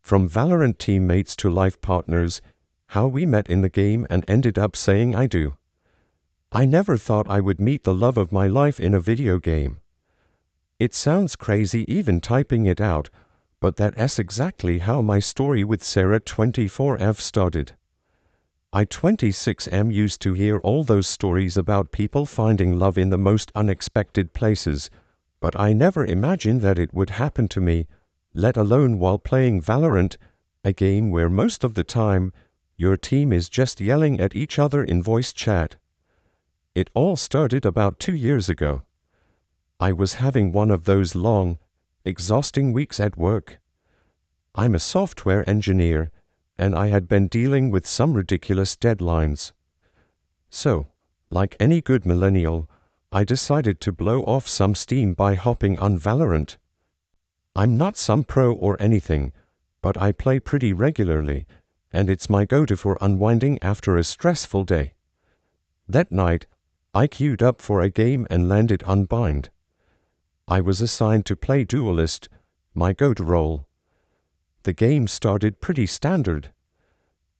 From Valorant teammates to life partners, how we met in the game and ended up saying I do. I never thought I would meet the love of my life in a video game. It sounds crazy even typing it out, but that's exactly how my story with Sarah 24F started. I 26M used to hear all those stories about people finding love in the most unexpected places, but I never imagined that it would happen to me, let alone while playing Valorant, a game where most of the time, your team is just yelling at each other in voice chat. It all started about 2 years ago. I was having one of those long, exhausting weeks at work. I'm a software engineer, and I had been dealing with some ridiculous deadlines. So, like any good millennial, I decided to blow off some steam by hopping on Valorant. I'm not some pro or anything, but I play pretty regularly, and it's my go-to for unwinding after a stressful day. That night, I queued up for a game and landed on Bind. I was assigned to play Duelist, my go-to role. The game started pretty standard.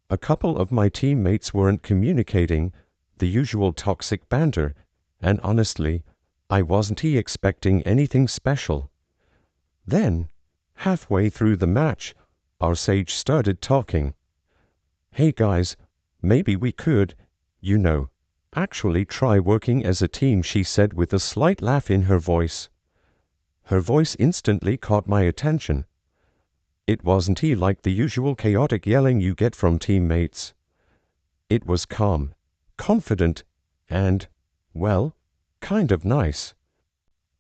A couple of my teammates weren't communicating, the usual toxic banter, and honestly, I wasn't expecting anything special. Then, halfway through the match, our sage started talking. "Hey guys, maybe we could, actually try working as a team," she said with a slight laugh in her voice. Her voice instantly caught my attention. It wasn't like the usual chaotic yelling you get from teammates. It was calm, confident, and, well, kind of nice.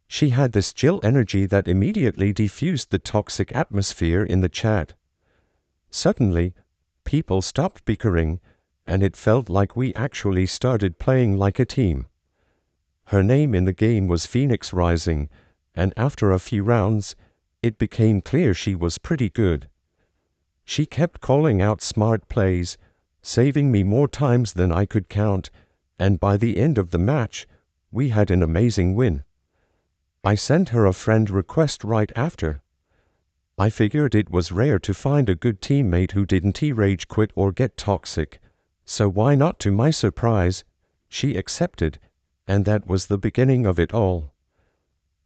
She had this chill energy that immediately diffused the toxic atmosphere in the chat. Suddenly, people stopped bickering, and it felt like we actually started playing like a team. Her name in the game was Phoenix Rising, and after a few rounds, it became clear she was pretty good. She kept calling out smart plays, saving me more times than I could count, and by the end of the match, we had an amazing win. I sent her a friend request right after. I figured it was rare to find a good teammate who didn't rage quit or get toxic, so why not? To my surprise, she accepted, and that was the beginning of it all.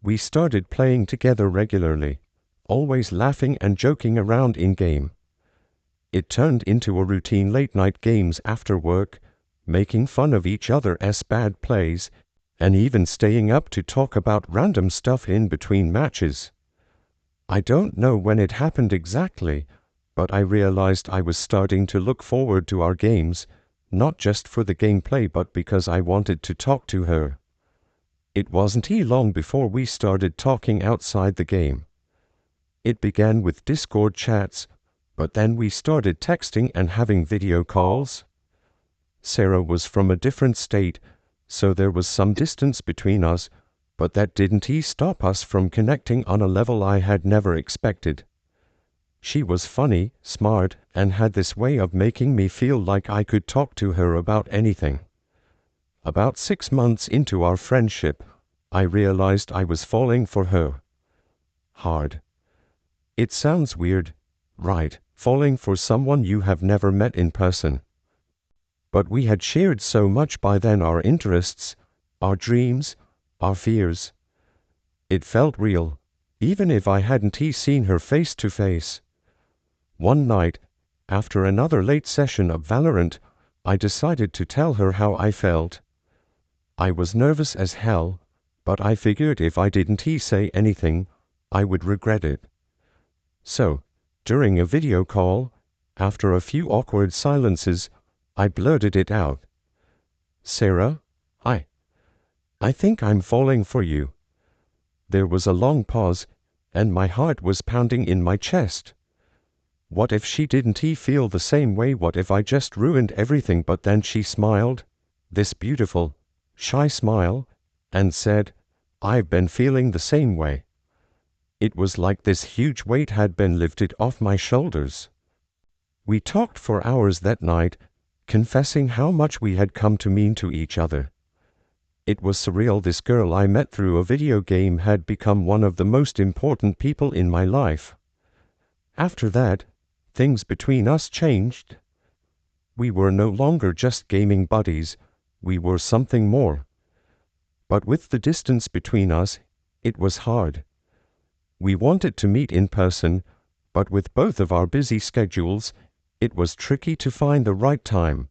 We started playing together regularly, always laughing and joking around in-game. It turned into a routine late-night games after work, making fun of each other's bad plays, and even staying up to talk about random stuff in between matches. I don't know when it happened exactly, but I realized I was starting to look forward to our games, not just for the gameplay but because I wanted to talk to her. It wasn't long before we started talking outside the game. It began with Discord chats, but then we started texting and having video calls. Sarah was from a different state, so there was some distance between us, but that didn't stop us from connecting on a level I had never expected. She was funny, smart, and had this way of making me feel like I could talk to her about anything. About 6 months into our friendship, I realized I was falling for her. Hard. It sounds weird, right? Falling for someone you have never met in person. But we had shared so much by then, our interests, our dreams, our fears. It felt real, even if I hadn't seen her face to face. One night, after another late session of Valorant, I decided to tell her how I felt. I was nervous as hell, but I figured if I didn't say anything, I would regret it. So, during a video call, after a few awkward silences, I blurted it out. "Sarah, I think I'm falling for you." There was a long pause, and my heart was pounding in my chest. What if she didn't feel the same way? What if I just ruined everything? But then she smiled, this beautiful, shy smile, and said, "I've been feeling the same way." It was like this huge weight had been lifted off my shoulders. We talked for hours that night, confessing how much we had come to mean to each other. It was surreal. This girl I met through a video game had become one of the most important people in my life. After that, things between us changed. We were no longer just gaming buddies, we were something more. But with the distance between us, it was hard. We wanted to meet in person, but with both of our busy schedules, it was tricky to find the right time.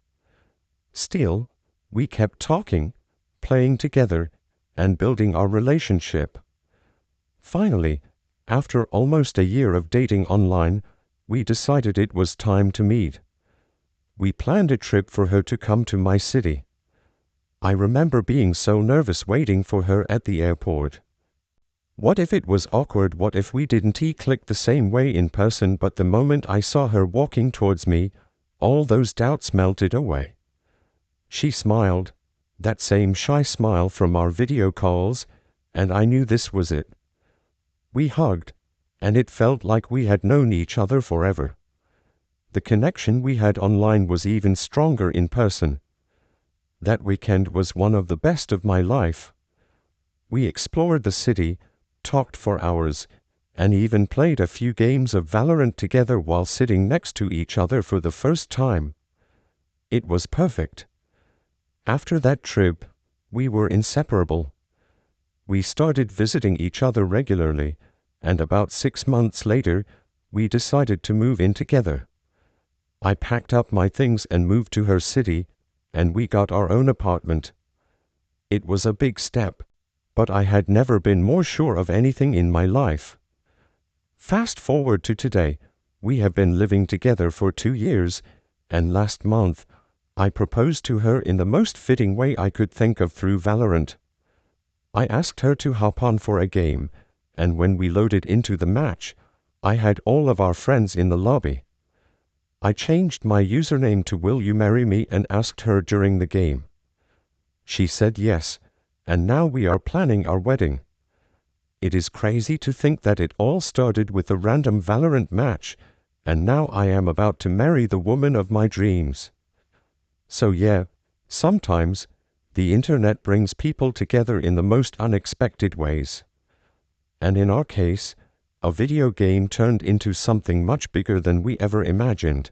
Still, we kept talking, playing together, and building our relationship. Finally, after almost a year of dating online, we decided it was time to meet. We planned a trip for her to come to my city. I remember being so nervous waiting for her at the airport. What if it was awkward? What if we didn't click the same way in person? But the moment I saw her walking towards me, all those doubts melted away. She smiled, that same shy smile from our video calls, and I knew this was it. We hugged, and it felt like we had known each other forever. The connection we had online was even stronger in person. That weekend was one of the best of my life. We explored the city, talked for hours, and even played a few games of Valorant together while sitting next to each other for the first time. It was perfect. After that trip, we were inseparable. We started visiting each other regularly, and about 6 months later, we decided to move in together. I packed up my things and moved to her city, and we got our own apartment. It was a big step, but I had never been more sure of anything in my life. Fast forward to today, we have been living together for 2 years, and last month, I proposed to her in the most fitting way I could think of through Valorant. I asked her to hop on for a game, and when we loaded into the match, I had all of our friends in the lobby. I changed my username to "Will you marry me?" and asked her during the game. She said yes, and now we are planning our wedding. It is crazy to think that it all started with a random Valorant match, and now I am about to marry the woman of my dreams. So yeah, sometimes, the internet brings people together in the most unexpected ways. And in our case, a video game turned into something much bigger than we ever imagined.